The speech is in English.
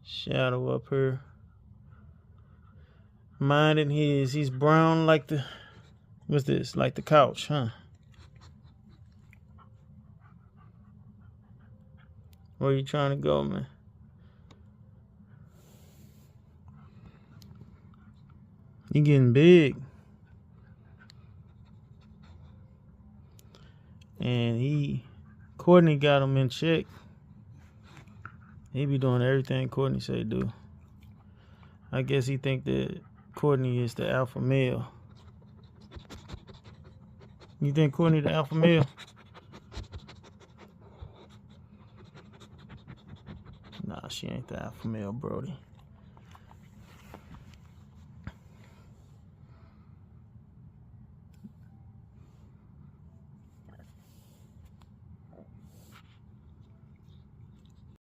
Shadow up here. Mine and his. He's brown like the... What's this? Like the couch, huh? Where you trying to go, man? You getting big. And Courtney got him in check. He be doing everything Courtney say do. I guess he think that Courtney is the alpha male. You think Courtney the alpha male? Nah, she ain't the alpha male, Brody.